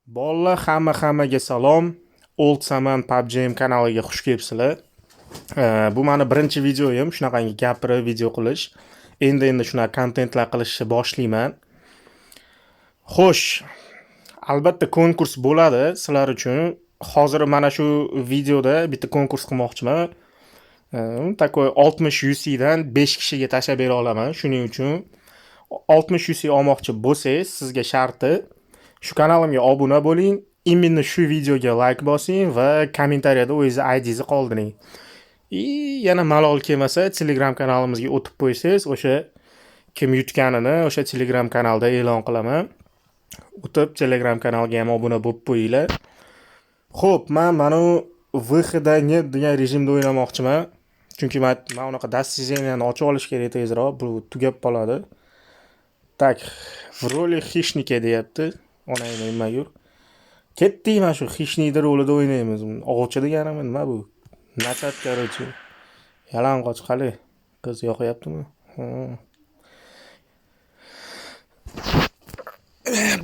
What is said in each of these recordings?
Bolalar hammaga salom. Old Saman PUBG kanaliga xush kelibsizlar. Bu meni birinchi videoyim, shunaqangi gapirib video qilish. Endi shunaqa kontentlar qilishni boshlayman. Xo'sh, albatta konkurs bo'ladi sizlar uchun. Hozir mana shu videoda bitta konkurs qilmoqchiman. Takoy 60 UC dan 5 kishiga tashlab bera olaman. Shuning uchun 60 UC olmoqchi bo'lsangiz, sizga sharti shu kanalimga obuna bo'ling, именно shu videoga like bosing va kommentariyada o'zingizni ID'ni qoldiring. Yana malol kelmasa, Telegram kanalimizga o'tib qo'ysangiz, o'sha kim yutganini o'sha Telegram kanalda e'lon qilaman. O'tib Telegram kanalga ham obuna bo'lib qo'yinglar. Xo'p, men mana VHD net degan rejimda o'ynamoqchiman. Chunki men unaqa достиженияni ochib olish kerak tezroq, bu tugab qoladi. Tak, в роли хищника deyapti. Onangni nimagur. Ketdik mana shu xishnikni rolida o'ynaymiz. Ovchi deganimi nima bu? Nachat короче. Yalang'och qali. Qiz yoqyaptimi?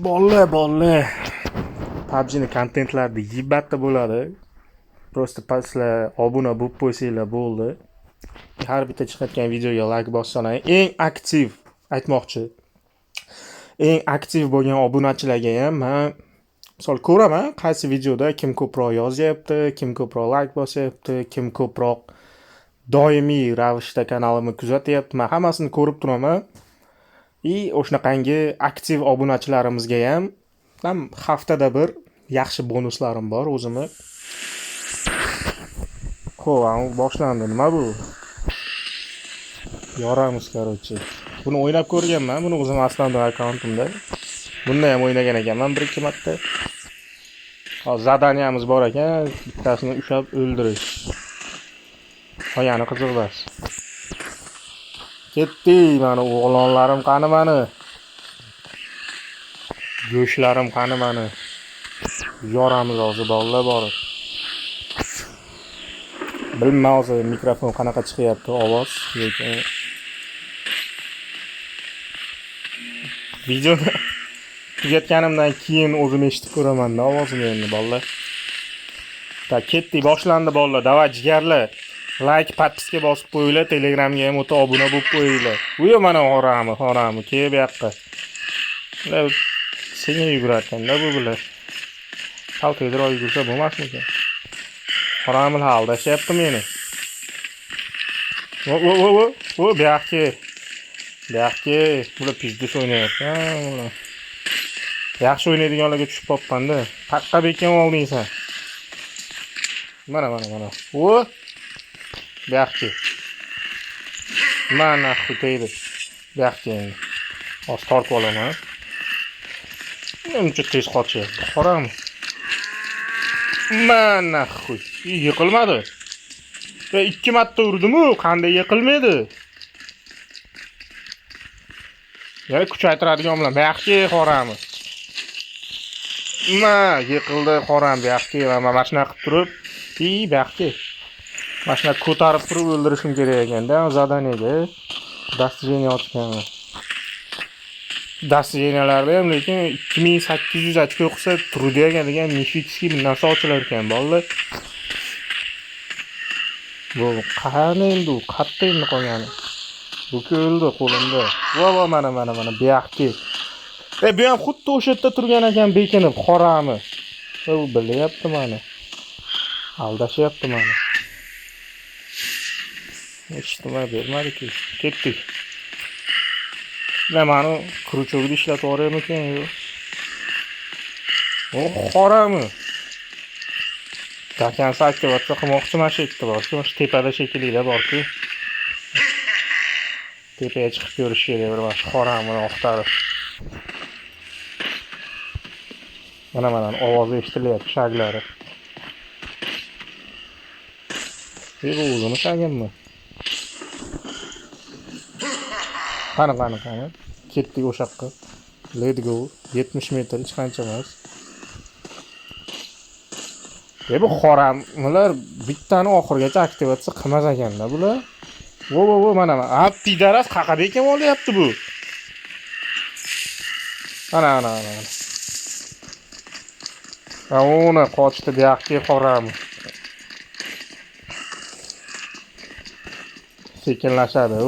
Bolalar. PUBG ni kontentlarida yibatda bo'ladi. Просто paslar obuna bo'lib qo'ysanglar bo'ldi. Har bitta chiqayotgan videoga like bossangiz, eng aktiv aytmoqchi. Eng aktiv bo'lgan obunachilarga ham men misol ko'raman, qaysi videoda kim ko'proq yozyapti, kim ko'proq like bosyapti, kim ko'proq doimiy ravishda kanalimni kuzatyapti. Men hammasini ko'rib turaman. O'shanaqangi aktiv obunachilarimizga ham haftada bir yaxshi bonuslarim bor o'zimni. Xo'p, boshlandi. Nima bu? Yoramiz короче. Buni o'ynab ko'rganman. Buni o'zim aslandim akkauntimda. Bunda ham o'ynagan ekanman 1-2 marta. Hozir zadaniyamiz bor ekan, bittasini ushlab o'ldirish. Qo'yani qiziqmas. Ketdik, mana o'g'lonlarim qani mani. Go'shlarim qani mani. Yoramiz hozir bolalar bor. Bilmayman hozir mikrofon qanaqa chiqyapti ovoz, lekin videoni tugatganimdan keyin o'zim eshitib ko'raman-da ovozimni endi bolalar. Tak, ketdik, boshlandi bolalar. Davay jigarlar. Like, podpiska bosib qo'yinglar, Telegramga ham o'ta obuna bo'lib qo'yinglar. Uyo mana horami, kel bu yoqqa. Senga yugurar ekanda bu bular. Sal tezroq yugursa bo'lmasmikan? Horamil aldashyapti meni. Bu yoqqa. Bular pizdish o'ynayapti. Yaxshi o'ynaydiganlarga tushib qopman-da. Taqqa bekam olding sen. Mana. Bu yoqqa. Mana xutaydi. Bu yoqqa. Hozir tortib olaman. Uncha tez qochyapti. Qoram. Mana xuy. Yiqilmadi. Va 2 marta urdim-ku, qanday yiqilmaydi? Yana kuchaytiradigan bilan yaxshi qorami. Yiqildi qoram yaxshi va mana shunaqa qilib turib, yaxshi. Mana shunaqa ko'tarib turib o'ldirishim kerak ekanda, zadaniyaga. Достижение ochganman. Достижениyalarda ham lekin 2800 ochko qilsa trudiyaga degan mifический bir narsa ochilar ekan bolalar. Bu qani endi, qatta endi qolgani. Bu o'ldi qo'limda. Va mana bu yoqqa. Bu ham xuddi o'sha yerda turgan ekan bekinib, qorami. U bilyapti meni. Aldashyapti meni. Eshitma bermadi-ku. Ketdik. Meni kruchogida ishlatib yuboryapman ekan. O qorami. Dakan aktivatsiya qilmoqchiman shu yerda bor. Shu tepada shekillilar bor-ku. Tepaga chiqib ko'rish kerak bir vaqt qoramni oqtarib. Mana ovozi eshitilyapti, shaglari. Bu o'zini shagimmi? Qani. Ketdik o'sha yoqqa. Let's go. 70 metr hech qancha emas. Bu qoramlar bittani oxirgacha aktivatsiya qilmas ekanda bular. Vo mana. Pidaras qaqada ekan olyapti bu. Ana. Ona qochdi bu yoqqa qorami. Sekinlashadi.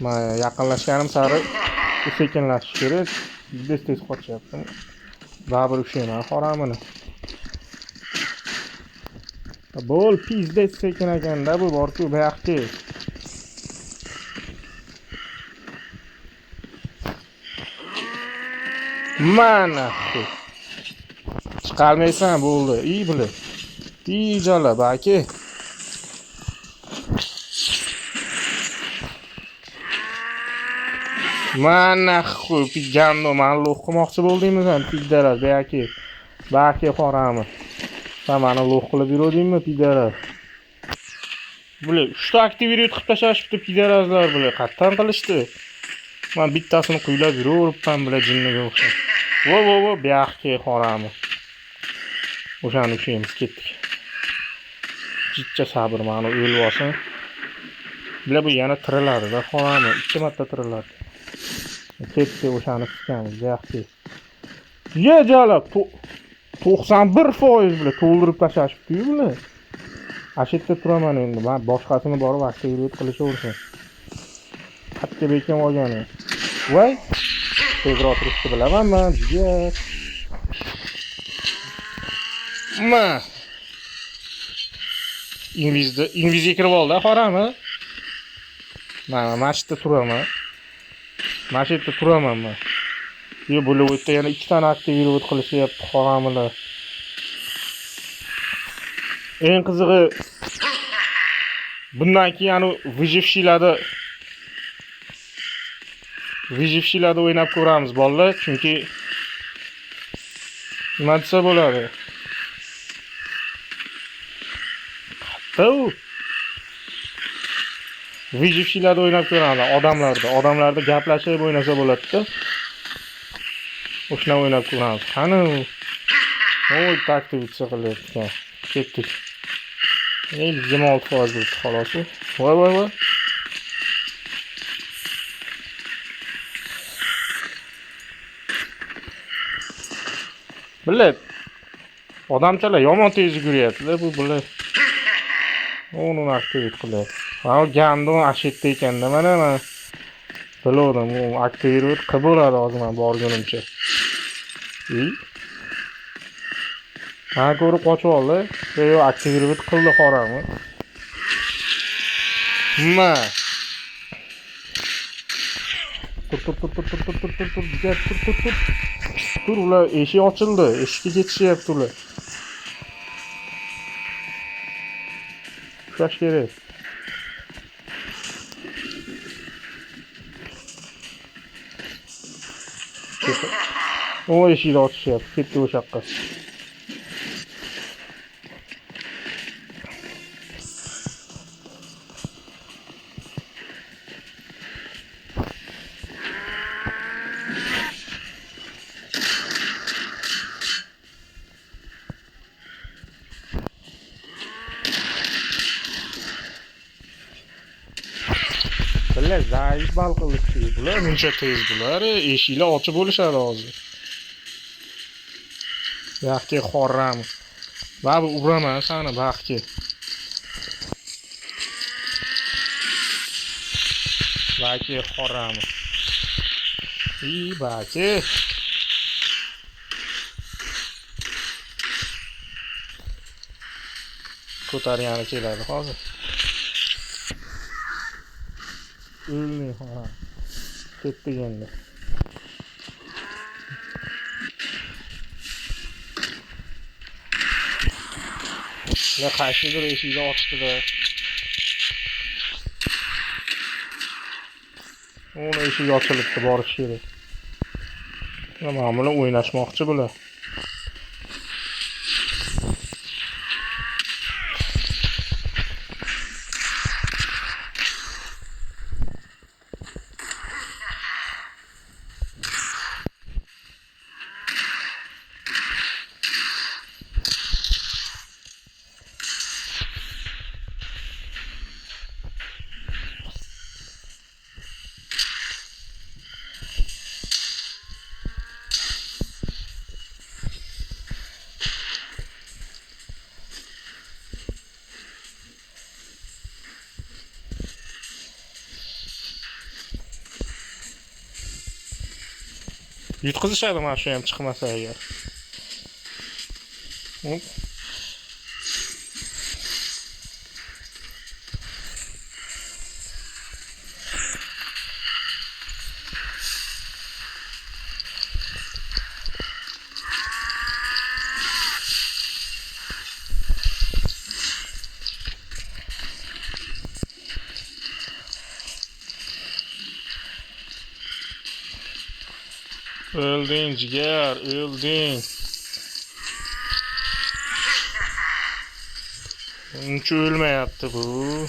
Men yaqinlashganim sari sekinlashish kerak. Tez qochyapti. Baribir ushlayman qoramini. Bo'l pizdes sekin ekanda bu borku bu yoqqa. Mana chiqarmaysan bo'ldi. İyi bile. İyi jala baki. Mana pigando men lo'qimoqchi bo'ldingmi sen pigdalar baki. Baki qorami. Sen meni lo'q qilib yuradingmi pigdalar? Bular 3 ta aktiviriyot qilib tashlashibdi pigdarazlar bular qattan qilishdi. Men bittasini quylab yuraveribman bular jinniga o'xshab. Vo bu yoqqa qorami. O'shani ushlaymiz ketdik. Jichcha sabr meni o'lib olsin. Bular bu yana tiriladi-da qorami. 2 marta tiriladi. Ketdi o'shani tutamiz yoqqa. Ye jalab 91% bular to'ldirib tashlashibdi-yu bular. Ashitda turaman endi. Men boshqasini borib aktiviriyot qilishaversin. Qatga bekam olgan. Voy. Tezroq turishni bilamanman, jigar. Ma. Invizga kirib oldi, qorami. Mana mashitda turaman. Mashitda turaman men. Yo bo'lib o'tdi yana 2 tane aktiviriyot qilishyapti qoramilar. Eng qizig'i bundan keyin Выжившиlarda o'ynab ko'ramiz bolalar, chunki nima desa bo'ladi. Выжившиlarda o'ynab ko'ramiz, odamlarda gaplashib o'ynasa bo'ladi-da. O'shani o'ynab ko'ramiz. Qani Oy taktivitsiya qilyapti. Ketdik. 26% bo'ldi xolos. Voy. Bilib, odamchalar yomon tez yugurayapti-da bu bular. Uni aktivit qilyapti. Mana gandon ashitda ekanda mana bildim, u aktivit qilib bo'ladi hozir men borgunimcha. Ha ko'rib qochib oldi. Yo aktivit qildi qorami. Nima? Tur ular eshik ochildi. Eshikka ketishyapti ular. Ushlash kerak. O eshikni ochishyapti. Ketdi o'sha yoqqa. Bular zaif balqilibdi. Bular muncha tez bular. Eshiklar ochib bo'lishadi hozir. Yo'qki qorram. Va bu uraman sani baxtga. Baki qorram. Baki. Ko'taryani keladi hozir. O'lmay ha. Ketdi endi. Ya qaysidir eshikni ochdi-da. Uni eshik ochilibdi, borish kerak. Mana bular o'ynashmoqchi bular. Yutqizishadi mana shu ham chiqmasa agar. Öldün ciğer, öldün. Hiç ölmeyapti bu.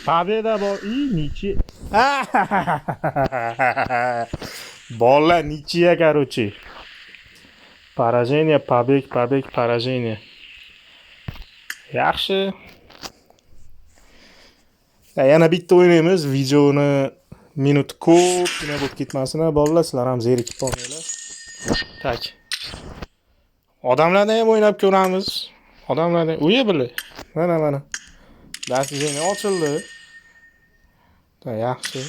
Победа бо и ничья. Bola ничья, короче. Поражение, побег, поражение. Yaxshi. Yana bitta o'ynaymiz. Videoni minut ko'pgina bo'lib ketmasin, bolalar. Sizlar ham zerikib qolmanglar. Tak. Odamlarni ham o'ynab ko'ramiz. Odamlarni uyi bili. Mana. Dastingiz ochildi. Yaxshi.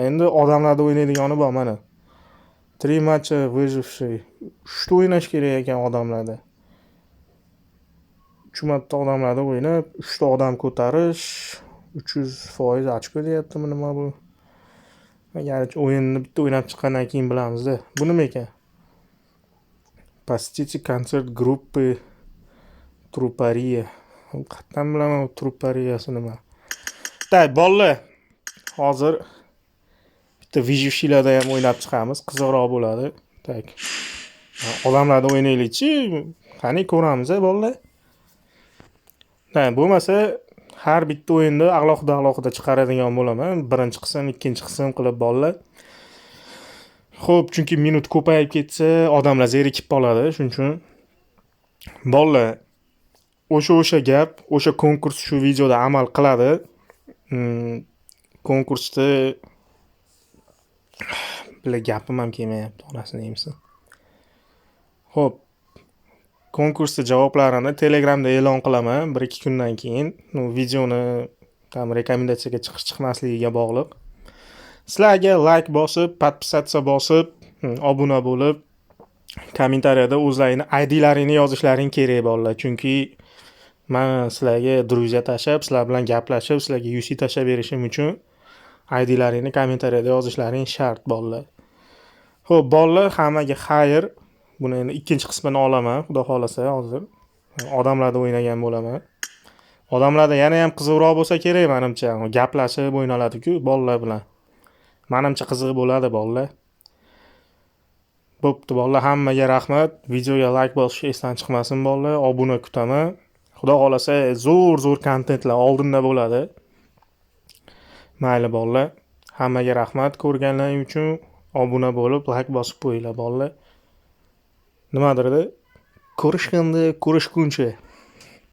Endi odamlarda o'ynaydigani bor mana. 3 matcha выживший. 3 ta o'ynash kerak ekan odamlarda. 3 marta odamlarda o'ynab, 3 ta odam ko'tarish, 300% ochko deyaptimi nima bu? Garchi o'yinni bitta o'ynab chiqqandan keyin bilamiz-da. Bu nima ekan? Посетите концерт группы Трупария. Qatdan bilaman Trupariyasi nima. Tak, bolalar. Hozir bitta выжившийlarda ham o'ynab chiqamiz, qiziqroq bo'ladi. Tak. Odamlarda o'ynaylik-chi, qani ko'ramiz bolalar. Bo'lmasa har bitta o'yinda alohida chiqaradigan bo'laman. Birinchi qism, ikkinchi qism qilib bolalar. Xo'p, chunki minut ko'payib ketsa, odamlar zerikib qoladi, shuning uchun bolalar o'sha gap, o'sha konkurs shu videoda amal qiladi. Konkursda bilan gapim ham kelmayapti, onasini emsin. Xo'p, konkursda javoblarini Telegramda e'lon qilaman 1-2 kundan keyin. Videoni tam rekomendatsiyaga chiqmasligiga bog'liq. Sizlarga like bosib, podpisatsiya bosib, obuna bo'lib, kommentariyada o'zlaringning IDlaringni yozishlaring kerak bolalar, chunki men sizlarga друзья tashab, sizlar bilan gaplashib, sizlarga UC tashab berishim uchun IDlaringni kommentariyada yozishlaring shart bolalar. Xo'p, bolalar, hammaga xayr. Buni endi ikkinchi qismini olaman, xudo xolasa hozir. Odamlarda o'ynagan bo'laman. Odamlarda yana ham qiziqroq bo'lsa kerak menimcha. Gaplashib o'ynaladi-ku bolalar bilan. Menimcha qiziq bo'ladi bolalar. Bo'pti bolalar, hammaga rahmat. Videoga like bosish esdan chiqmasin bolalar. Obuna kutaman. Xudo xolasa zo'r kontentlar oldinda bo'ladi. Mayli bolalar. Hammaga rahmat ko'rganlaring uchun. Obuna bo'lib, like bosib qo'yinglar bolalar. Nimadir-da? Ko'rishganda, ko'rishguncha.